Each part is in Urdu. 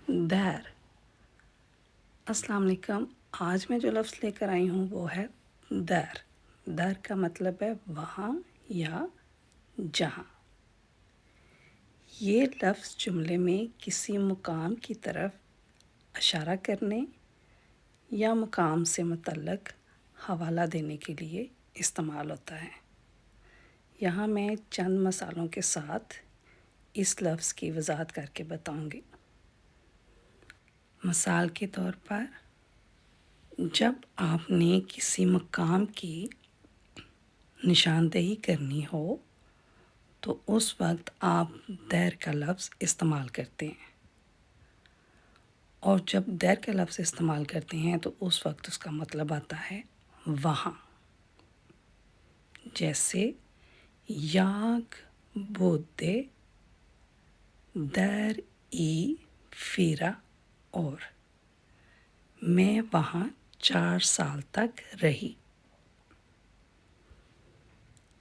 دیر۔ السلام علیکم۔ آج میں جو لفظ لے کر آئی ہوں وہ ہے در۔ در کا مطلب ہے وہاں یا جہاں۔ یہ لفظ جملے میں کسی مقام کی طرف اشارہ کرنے یا مقام سے متعلق حوالہ دینے کے لیے استعمال ہوتا ہے۔ یہاں میں چند مثالوں کے ساتھ اس لفظ کی وضاحت کر کے بتاؤں گی۔ مثال کے طور پر، جب آپ نے کسی مقام کی نشاندہی کرنی ہو تو اس وقت آپ دیر کا لفظ استعمال کرتے ہیں، اور جب دیر کا لفظ استعمال کرتے ہیں تو اس وقت اس کا مطلب آتا ہے وہاں۔ جیسے یاگ بودے در ای فیرا، اور میں وہاں 4 سال تک رہی۔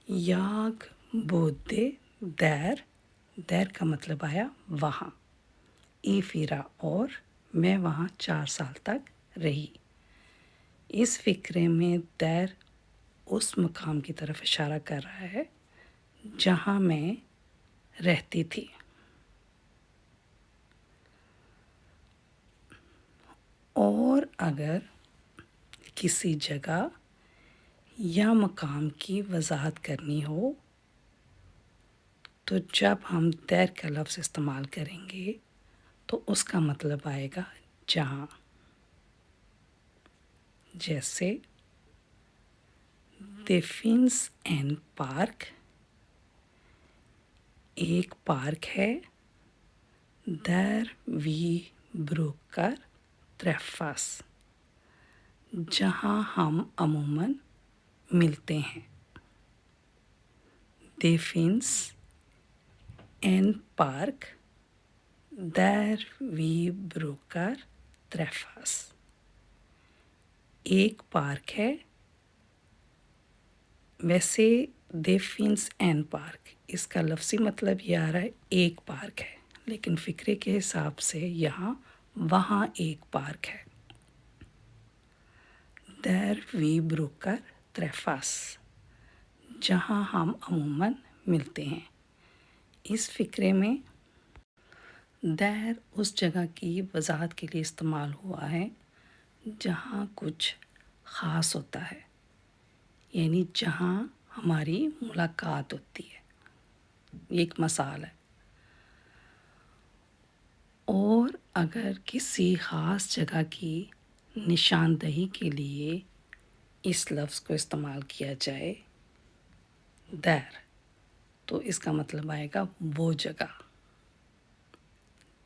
یاگ بودے دیر، دیر کا مطلب آیا وہاں، ای فیرا، اور میں وہاں 4 سال تک رہی۔ اس فقرے میں دیر اس مقام کی طرف اشارہ کر رہا ہے جہاں میں رہتی تھی۔ اور اگر کسی جگہ یا مقام کی وضاحت کرنی ہو تو جب ہم دیر کا لفظ استعمال کریں گے تو اس کا مطلب آئے گا جہاں۔ جیسے دیفینس این پارک، ایک پارک ہے، در وی بروکر تریفاس، جہاں ہم عموماً ملتے ہیں۔ دیفینس این پارک، در وی بروکر تریفاس، ایک پارک ہے۔ ویسے دیفینس این پارک، اس کا لفظی مطلب یہ آ رہا ہے ایک پارک ہے، لیکن فقرے کے حساب سے یہاں وہاں ایک پارک ہے۔ در وی بروکر تریفاس، جہاں ہم عموماً ملتے ہیں۔ اس فقرے میں دیر اس جگہ کی وضاحت کے لیے استعمال ہوا ہے جہاں کچھ خاص ہوتا ہے، یعنی جہاں ہماری ملاقات ہوتی ہے۔ ایک مثال ہے۔ اور اگر کسی خاص جگہ کی نشاندہی کے لیے اس لفظ کو استعمال کیا جائے دیر، تو اس کا مطلب آئے گا وہ جگہ۔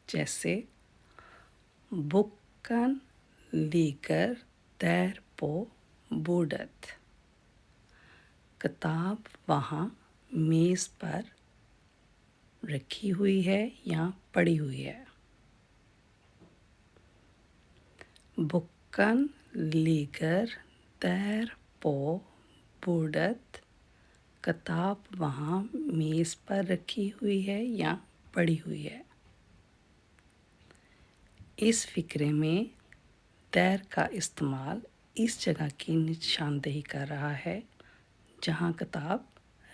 جیسے بکن لیگر دیر پو بوڈت، کتاب وہاں میز پر رکھی ہوئی ہے یا پڑی ہوئی ہے۔ بکن لیگر دیر پو بوڈت، کتاب وہاں میز پر رکھی ہوئی ہے یا پڑی ہوئی ہے۔ اس فقرے میں دیر کا استعمال اس جگہ کی نشاندہی کر رہا ہے جہاں کتاب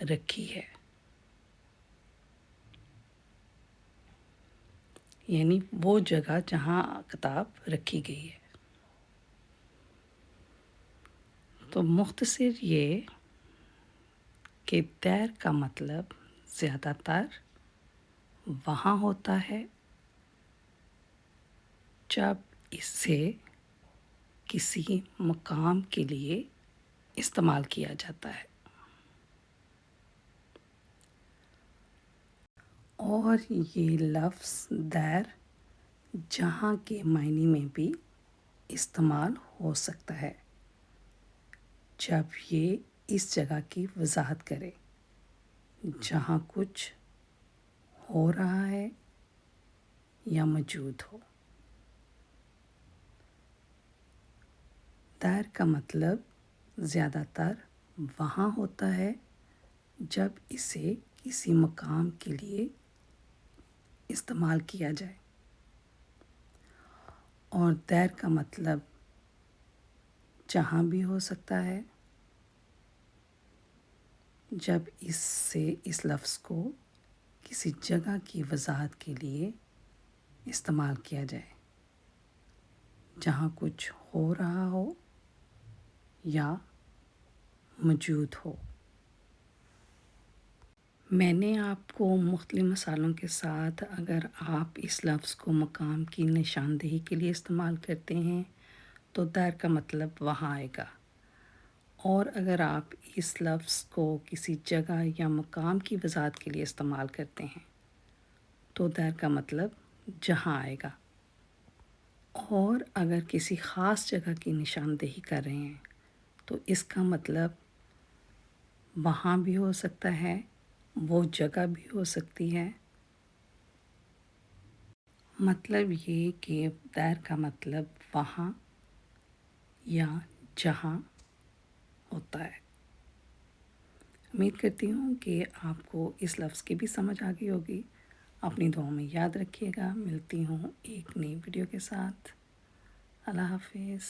رکھی ہے، یعنی وہ جگہ جہاں کتاب رکھی گئی ہے۔ تو مختصر یہ کہ دیر کا مطلب زیادہ تر وہاں ہوتا ہے جب اسے کسی مقام کے لیے استعمال کیا جاتا ہے، اور یہ لفظ دیر جہاں کے معنی میں بھی استعمال ہو سکتا ہے جب یہ اس جگہ کی وضاحت کرے جہاں کچھ ہو رہا ہے یا موجود ہو۔ دیر کا مطلب زیادہ تر وہاں ہوتا ہے جب اسے کسی مقام کے لیے استعمال کیا جائے۔ اور دیر کا مطلب جہاں بھی ہو سکتا ہے جب اس لفظ کو کسی جگہ کی وضاحت کے لیے استعمال کیا جائے، جہاں کچھ ہو رہا ہو یا موجود ہو۔ میں نے آپ کو مختلف مثالوں کے ساتھ اگر آپ اس لفظ کو مقام کی نشاندہی کے لیے استعمال کرتے ہیں تو دیر کا مطلب وہاں آئے گا، اور اگر آپ اس لفظ کو کسی جگہ یا مقام کی وضاحت کے لیے استعمال کرتے ہیں تو دیر کا مطلب جہاں آئے گا، اور اگر کسی خاص جگہ کی نشاندہی کر رہے ہیں تو اس کا مطلب وہاں بھی ہو سکتا ہے، وہ جگہ بھی ہو سکتی ہے۔ مطلب یہ کہ دیر کا مطلب وہاں یا جہاں ہوتا ہے۔ امید کرتی ہوں کہ آپ کو اس لفظ کی بھی سمجھ آ گئی ہوگی۔ اپنی دعاؤں میں یاد رکھیے گا۔ ملتی ہوں ایک نئی ویڈیو کے ساتھ۔ اللہ حافظ۔